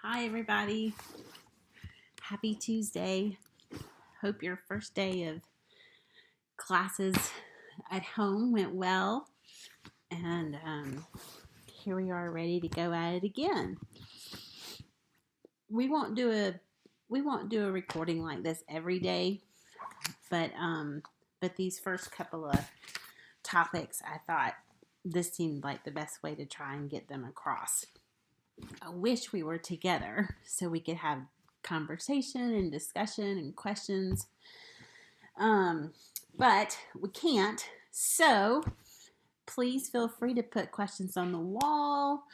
Hi, everybody. Happy Tuesday. Hope your first day of classes at home went well. And here we are ready to go at it again. We won't do a recording like this every day, but these first couple of topics, I thought this seemed like the best way to try and get them across. I wish we were together so we could have conversation and discussion and questions. But we can't. So please feel free to put questions on the wall,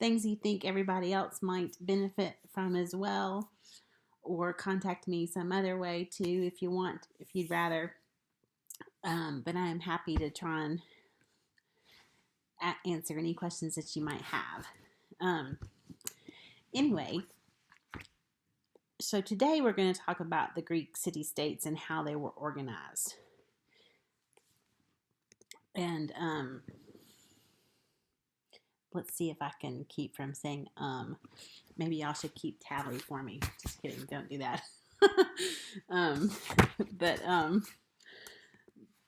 things you think everybody else might benefit from as well, or contact me some other way too if you want, if you'd rather. But I am happy to try and answer any questions that you might have. Anyway, so today we're going to talk about the Greek city-states and how they were organized. And let's see if I can keep from saying maybe y'all should keep tally for me. Just kidding, don't do that.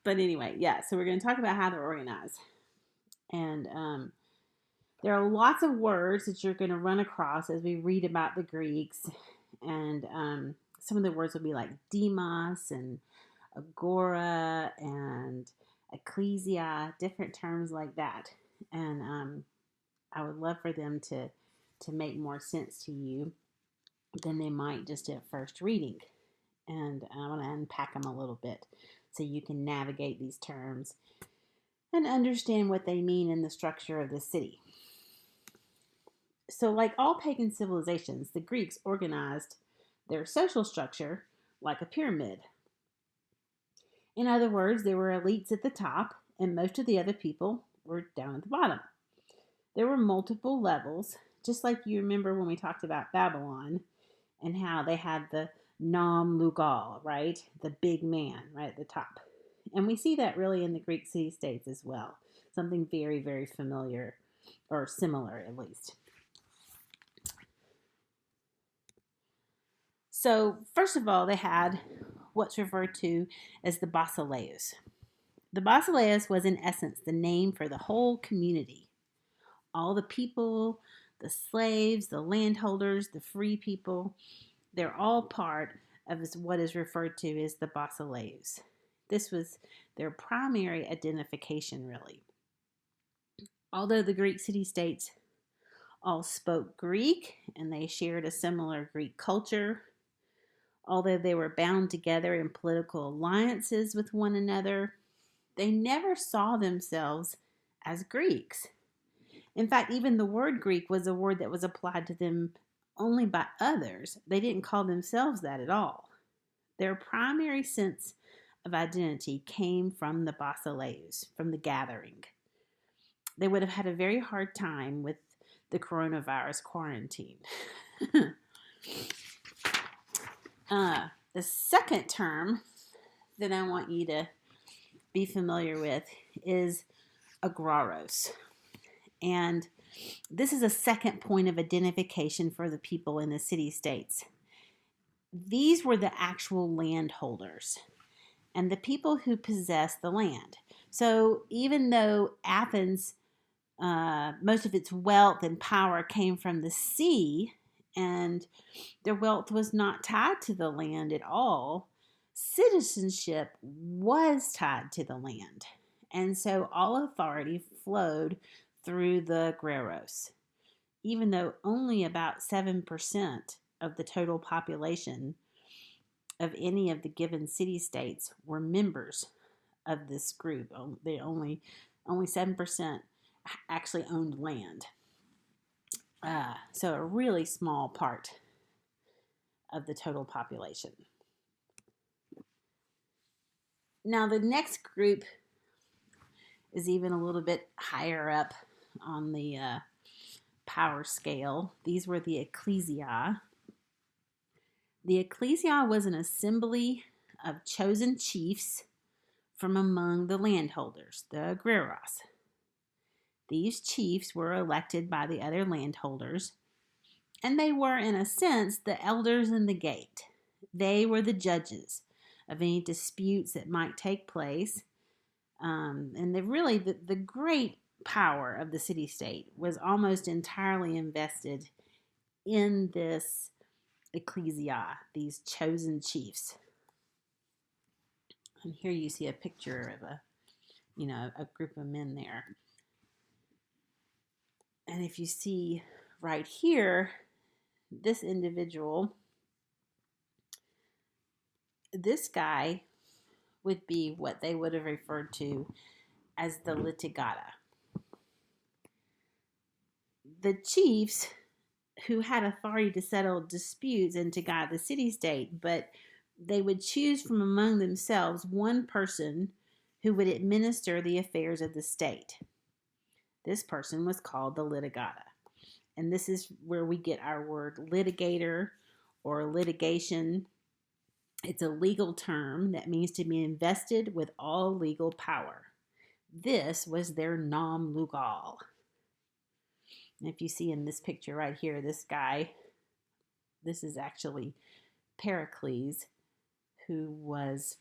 But anyway, yeah, so we're going to talk about how they're organized. And there are lots of words that you're going to run across as we read about the Greeks. And some of the words will be like demos and agora and ecclesia, different terms like that. And I would love for them to make more sense to you than they might just at first reading. And I want to unpack them a little bit so you can navigate these terms and understand what they mean in the structure of the city. So, like all pagan civilizations, the Greeks organized their social structure like a pyramid. In other words, there were elites at the top, and most of the other people were down at the bottom. There were multiple levels, just like you remember when we talked about Babylon and how they had the Nam Lugal, right? The big man right at the top. And we see that really in the Greek city-states as well. Something very, very familiar, or similar at least. So, first of all, they had what's referred to as the basileus. The basileus was, in essence, the name for the whole community. All the people, the slaves, the landholders, the free people, they're all part of what is referred to as the basileus. This was their primary identification, really. Although the Greek city-states all spoke Greek and they shared a similar Greek culture, although they were bound together in political alliances with one another, they never saw themselves as Greeks. In fact, even the word Greek was a word that was applied to them only by others. They didn't call themselves that at all. Their primary sense of identity came from the basileus, from the gathering. They would have had a very hard time with the coronavirus quarantine. The second term that I want you to be familiar with is agraros. And this is a second point of identification for the people in the city-states. These were the actual landholders and the people who possessed the land. So even though Athens, most of its wealth and power came from the sea, and their wealth was not tied to the land at all, citizenship was tied to the land. And so all authority flowed through the agraros, even though only about 7% of the total population of any of the given city-states were members of this group. Only 7% actually owned land. So a really small part of the total population. Now the next group is even a little bit higher up on the power scale. These were the Ecclesia. The Ecclesia was an assembly of chosen chiefs from among the landholders, the agraros. These chiefs were elected by the other landholders And they were, in a sense, the elders in the gate. They were the judges of any disputes that might take place. And the great power of the city-state was almost entirely invested in this Ecclesia, these chosen chiefs. And here you see a picture of a group of men there. And if you see right here, this individual, this guy would be what they would have referred to as the litigata. The chiefs who had authority to settle disputes and to guide the city-state, but they would choose from among themselves one person who would administer the affairs of the state. This person was called the litigata. And this is where we get our word litigator or litigation. It's a legal term that means to be invested with all legal power. This was their nom legal. And if you see in this picture right here, this guy, this is actually Pericles, who was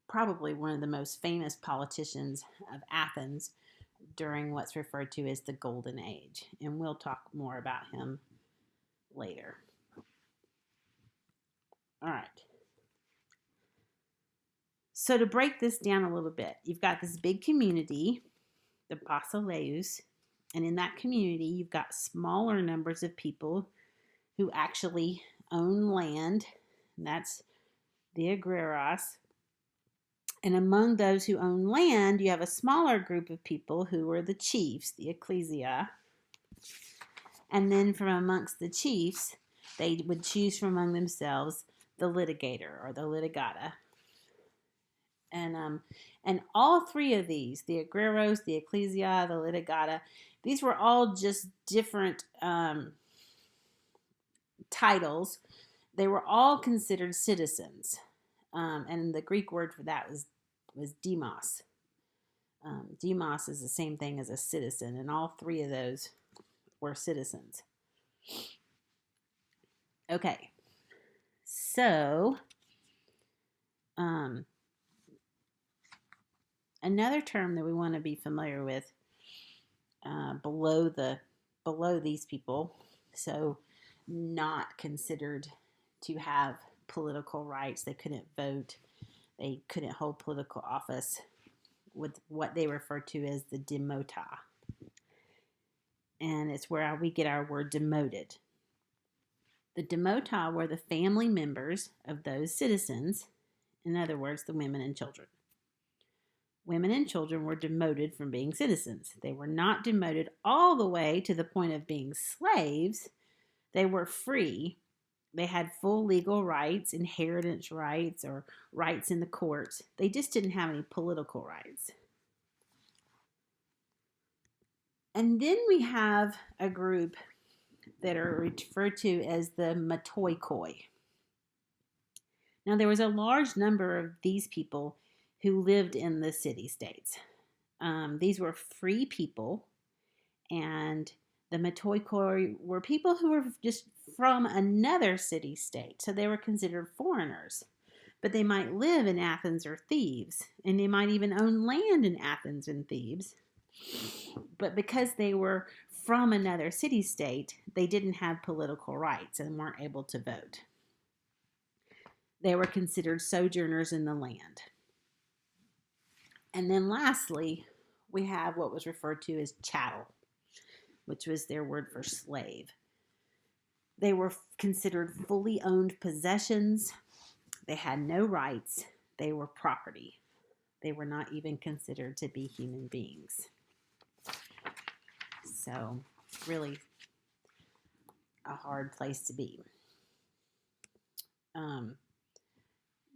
probably one of the most famous politicians of Athens during what's referred to as the Golden Age. And we'll talk more about him later. All right. So to break this down a little bit, you've got this big community, the basileus, and in that community, you've got smaller numbers of people who actually own land, and that's the agraros. And among those who own land, you have a smaller group of people who are the chiefs, the ecclesia. And then from amongst the chiefs, they would choose from among themselves the litigator or the litigata. And all three of these, the agraros, the ecclesia, the litigata, these were all just different titles. They were all considered citizens. And the Greek word for that was demos. Demos is the same thing as a citizen, and all three of those were citizens. Okay, so another term that we want to be familiar with below these people, so not considered to have political rights. They couldn't vote. They couldn't hold political office, with what they refer to as the demota. And it's where we get our word demoted. The demota were the family members of those citizens, in other words, the women and children. Women and children were demoted from being citizens. They were not demoted all the way to the point of being slaves. They were free. They had full legal rights, inheritance rights, or rights in the courts. They just didn't have any political rights. And then we have a group that are referred to as the Matoi Coi. Now, there was a large number of these people who lived in the city-states. These were free people, and the Matoi Coi were people who were just from another city-state, so they were considered foreigners. But they might live in Athens or Thebes, and they might even own land in Athens and Thebes. But because they were from another city-state, they didn't have political rights and weren't able to vote. They were considered sojourners in the land. And then lastly, we have what was referred to as chattel, which was their word for slave. They were considered fully owned possessions. They had no rights. They were property. They were not even considered to be human beings. So, really a hard place to be.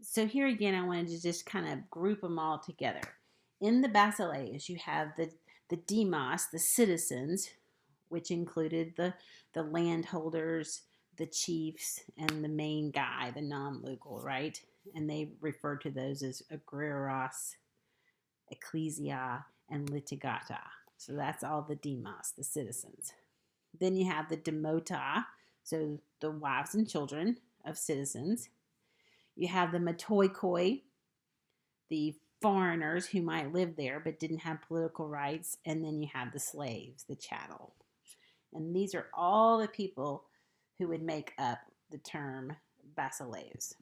So here again, I wanted to just kind of group them all together. In the basileus, you have the demos, the citizens, which included the landholders, the chiefs, and the main guy, the non-legal, right? And they referred to those as agraros, ecclesia, and litigata. So that's all the demos, the citizens. Then you have the demota, so the wives and children of citizens. You have the Matoi Coi, the foreigners who might live there but didn't have political rights. And then you have the slaves, the chattel. And these are all the people who would make up the term basileus.